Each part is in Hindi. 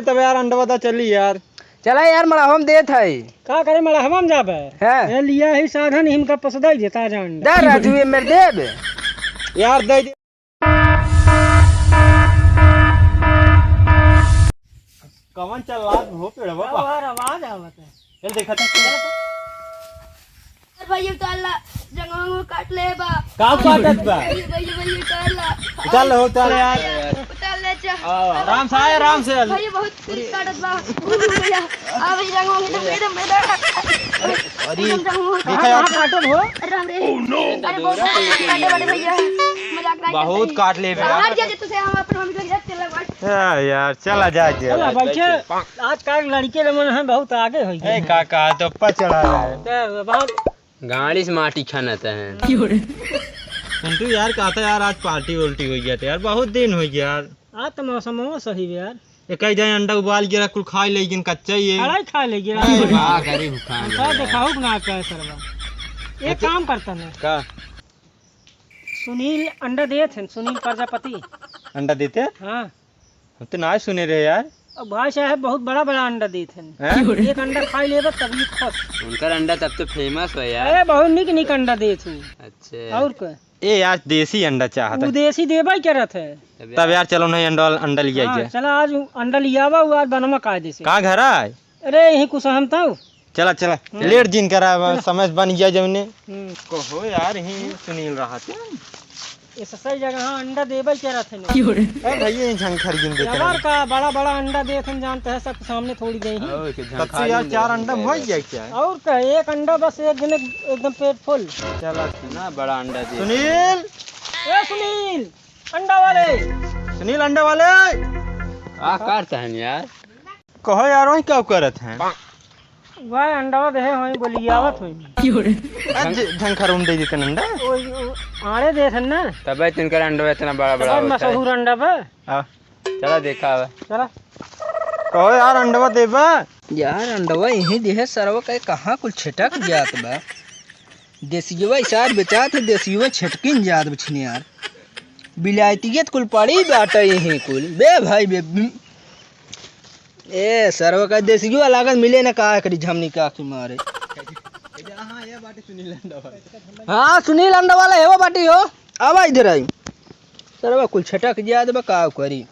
तब यार अंडा बता चली यार। चला यार मड़ा हम देत है का करे मड़ा हम जाबे है लिया ही साधन हिमका पसदा देता जान दे राजू ये मेरे देब यार दे दे। कवन चल रहा हो पेड़ बाबा आवाज आवत है। चल देखा था भाई उतारला जंगल काट ले बा का काटत बा भाई उतारला चल हो चल यार उतार ले चा आराम से आए आराम से। भाई बहुत काटत बा आ भाई जंगल अरे देखा यार काटत हो राम रे अरे बहुत काटे बड़े भैया मजाक ना बहुत काट ले बे हट जा तुसे हम अपन हम लोग जाते लग यार चला जाए चला बच्चे आज का लड़के ले मन है बहुत आगे हो गए। काका तो ऊपर चढ़ा रहा है बहुत गाड़ी से माटी खानाता है पिंटू यार कहता यार आज पार्टी उल्टी हो गया था यार बहुत दिन हो गया यार। आज तो मौसम हो सही है यार। एक ही जाए अंडा उबाल गिरा कुल खा लेकिन कच्चा ही है। खड़ा खा ले गिरा वाह करे भूखा सर दिखाओ ना क्या सरवा एक काम करता है का सुनील अंडा दिए थे सुनील प्रजापति अंडा देते हाँ हम तो ना सुने रहे यार। अब भाई साहब बहुत बड़ा बड़ा अंडा दिए थे हैं? एक अंडा खा लेबा तभी खुश। उनका अंडा तब तो फेमस है यार। अरे बहुत निक निक अंडा दिए थे। अच्छा और क्या ए यार देसी अंडा चाहता देसी देबा क्या रहता है। तब यार चलो नहीं अंडा लिया हाँ, जाए। चला आज अंडा लिया हुआ आज बनवा कायदे से। कहाँ घर आए अरे यही कुछ हम था चला चला लेट जिन करा समय बन गया जब ने कहो यार यही सुनील रहा थे ये सही जगह अंडा देबा क्या रहते हैं। भैया झंखर गिन देते जवार का बड़ा बड़ा अंडा देते जानते हैं सबके सामने थोड़ी गई सबसे यार 4 अंडा हो जाए क्या। और क्या एक अंडा बस एक दिन एकदम पेट फुल। चला ना बड़ा अंडा दे सुनील ए सुनील अंडा वाले सुनील अंडा वाले आ काटता है यार। कहो यार वही क्या करत हैं वह अंडा दे होई गोलियावत होई झंखर उन दे देते अंडा आड़े दे थे ना तब तिनका अंडा इतना बड़ा बड़ा होता है। मशहूर अंडा बा चला देखा है चला कहो यार अंडवा देबा यार अंडवा यही देहे सरवा का कहाँ कुल छिटक जात बा देसियवा इसार बेचा थे देसियवा छिटकिन जात बछने यार बिलायतियत कुल पड़ी बाटा यही कुल बे भाई बे ए सरवा का देसियवा लागत मिले ना का करी झमनी का की मारे। हाँ सुनील अंडा वाला है वो बाटी हो आवा इधर आई सरवा कुल छटक जात बा का करी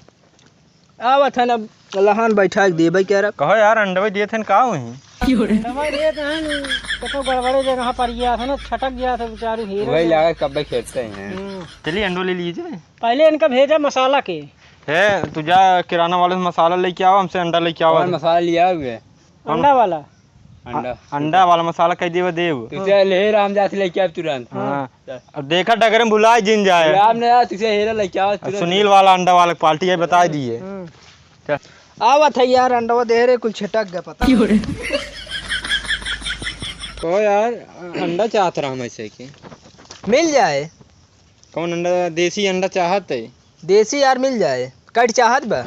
आवा था ना लहान बैठा के देबे क्या रे। कहो यार अंडवा दिए थे का वही दवाई दे थे तो गड़बड़े जगह पर गया था ना छटक गया था बेचारू हीरो वही लगा कब खेलते हैं। चलिए अंडो ले लीजिए। पहले इनका भेजा मसाला के है तू जा किराना वाले से मसाला लेके आओ हमसे अंडा लेके आओ। मसाला लिया हुए अंडा वाला अंडा वाला मसाला कह देव देव तुझे ले राम जाते लेके आप तुरंत। हाँ अब देखा डगर में भुलाए जिन जाए राम ने यार तुझे हेरा लेके आओ तुरंत। सुनील वाला अंडा वाला पार्टी है बता दिए। आवत है यार अंडा दे रहे कुल छिटक गया पता तो यार अंडा चाहत रहा हम ऐसे की मिल जाए कौन अंडा देसी अंडा चाहत है देसी यार मिल जाए कट चाहत बा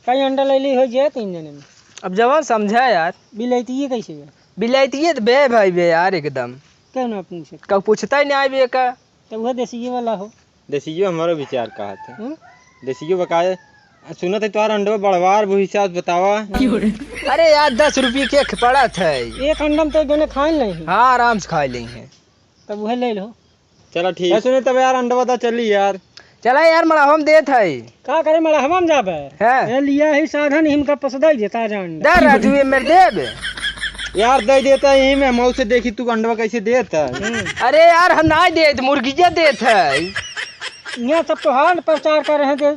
कहीं अंडा ले ली हो जाए 3 जने में। अब जवाब समझा यार बिलाती है कैसे बे बिलायती बे भाई बे यार एकदम क्यों ना अपने से कब पूछता ही नहीं आए बे का तो वह देसी वाला हो। देसी हमारा विचार कहा था देसी बकाया सुना था तुम्हारा अंडा बड़वार वो हिसाब बतावा। अरे यार 10 रुपये के पड़ा था एक अंडा में तो दोनों खाए नहीं। हाँ आराम से खा लेंगे तब वह ले लो। चलो ठीक है सुने तब यार अंडा बता चली यार। चला यार मड़ा हम देत है का करे मड़ा हम जाबे है लिया ही साधन हिमका पसदा देता जान दे राजू ये मेरे देब यार दे देता यही में मऊ से देखी तू अंडवा कैसे देता। अरे यार हम ना देत मुर्गिया देत है यहाँ सब तो हाल प्रचार कर रहे थे।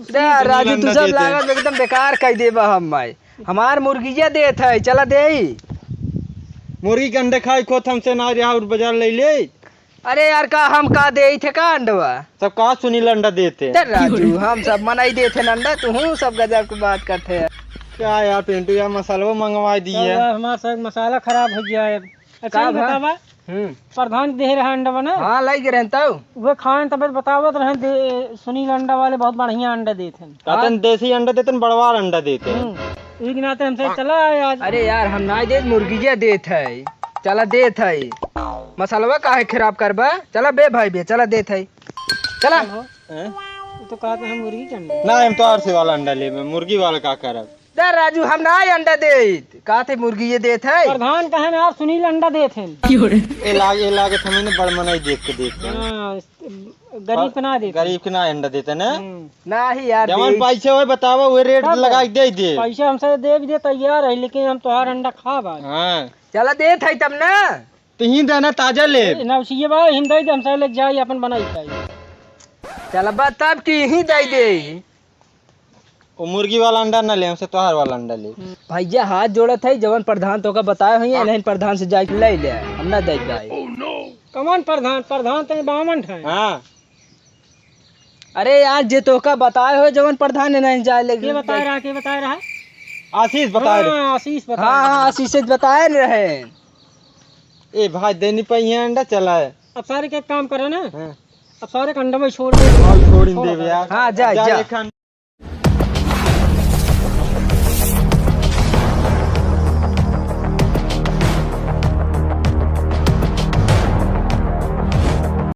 राजू तू सब लागत एकदम बेकार कह देबा हम माई हमार मुर्गिया देत है चला दे मुर्गी के अंडे खाई खोत हमसे ना रहा और बाजार ले ले। अरे यार का हम का दे थे का अंडवा सब कहा सुनील अंडा देते राजू हम सब मनाई देते अंडा तू सब गजब की बात करते हैं। क्या यार पिंटू यार मसाला मंगवा दिए हमारा सब मसाला खराब हो गया है। अच्छा बतावा प्रधान दे रहा अंडा बना हाँ लग रहे तब वो खाए तब बतावत रहे सुनील अंडा वाले बहुत बढ़िया अंडा देते हैं। देसी अंडा देते बड़वार अंडा देते एक नाते हमसे चला आज। अरे यार हम ना दे मुर्गिया देत है चला देत है मसालवा काहे खराब करबा चला बे भाई बे चला देत है चला तो कहते हैं मुर्गी के अंडा ना हम तो आरसे वाला अंडा ले मुर्गी वाला का करब। दे राजू हम ना अंडा दे कहा थे मुर्गी ये देत है प्रधान कहे ना आप सुनील अंडा देते हैं। ए लागे हमें ने बड़ मनाई देख के देख के हाँ, गरीब के ना देते। गरीब के ना अंडा देते ना ना ही यार जवन पैसे होए बतावा वो रेट लगा के दे पैसे हमसे दे भी दे तैयार है, लेकिन हम तोहार अंडा खा भाई। हाँ चला देत है तब ना तो ही देना ताजा ले नवसिए भाई हिंदी दे हमसे ले जाई अपन बनाई चाहिए। चला बा तब की ही दे दे वो मुर्गी वाला अंडा ना ले हमसे तोहार वाला अंडा ले। भैया हाथ जोड़त है जवन प्रधान तो का बताया हुई है नहीं प्रधान से जाके ले ले हम ना दे जाए। कौन प्रधान? प्रधान तो बामन है। हाँ अरे यार जे तो का बताए हो जवन प्रधान ने नहीं जाए ले के बता रहा, के बता रहा? आशीष बता रहे हाँ, आशीष बता हाँ हाँ आशीष से बताए रहे। ए भाई देनी पाई अंडा चला है। अब सारे के काम करे ना, हाँ अब सारे के अंडा में छोड़ दे। छोड़ दे यार। हाँ जा जा एक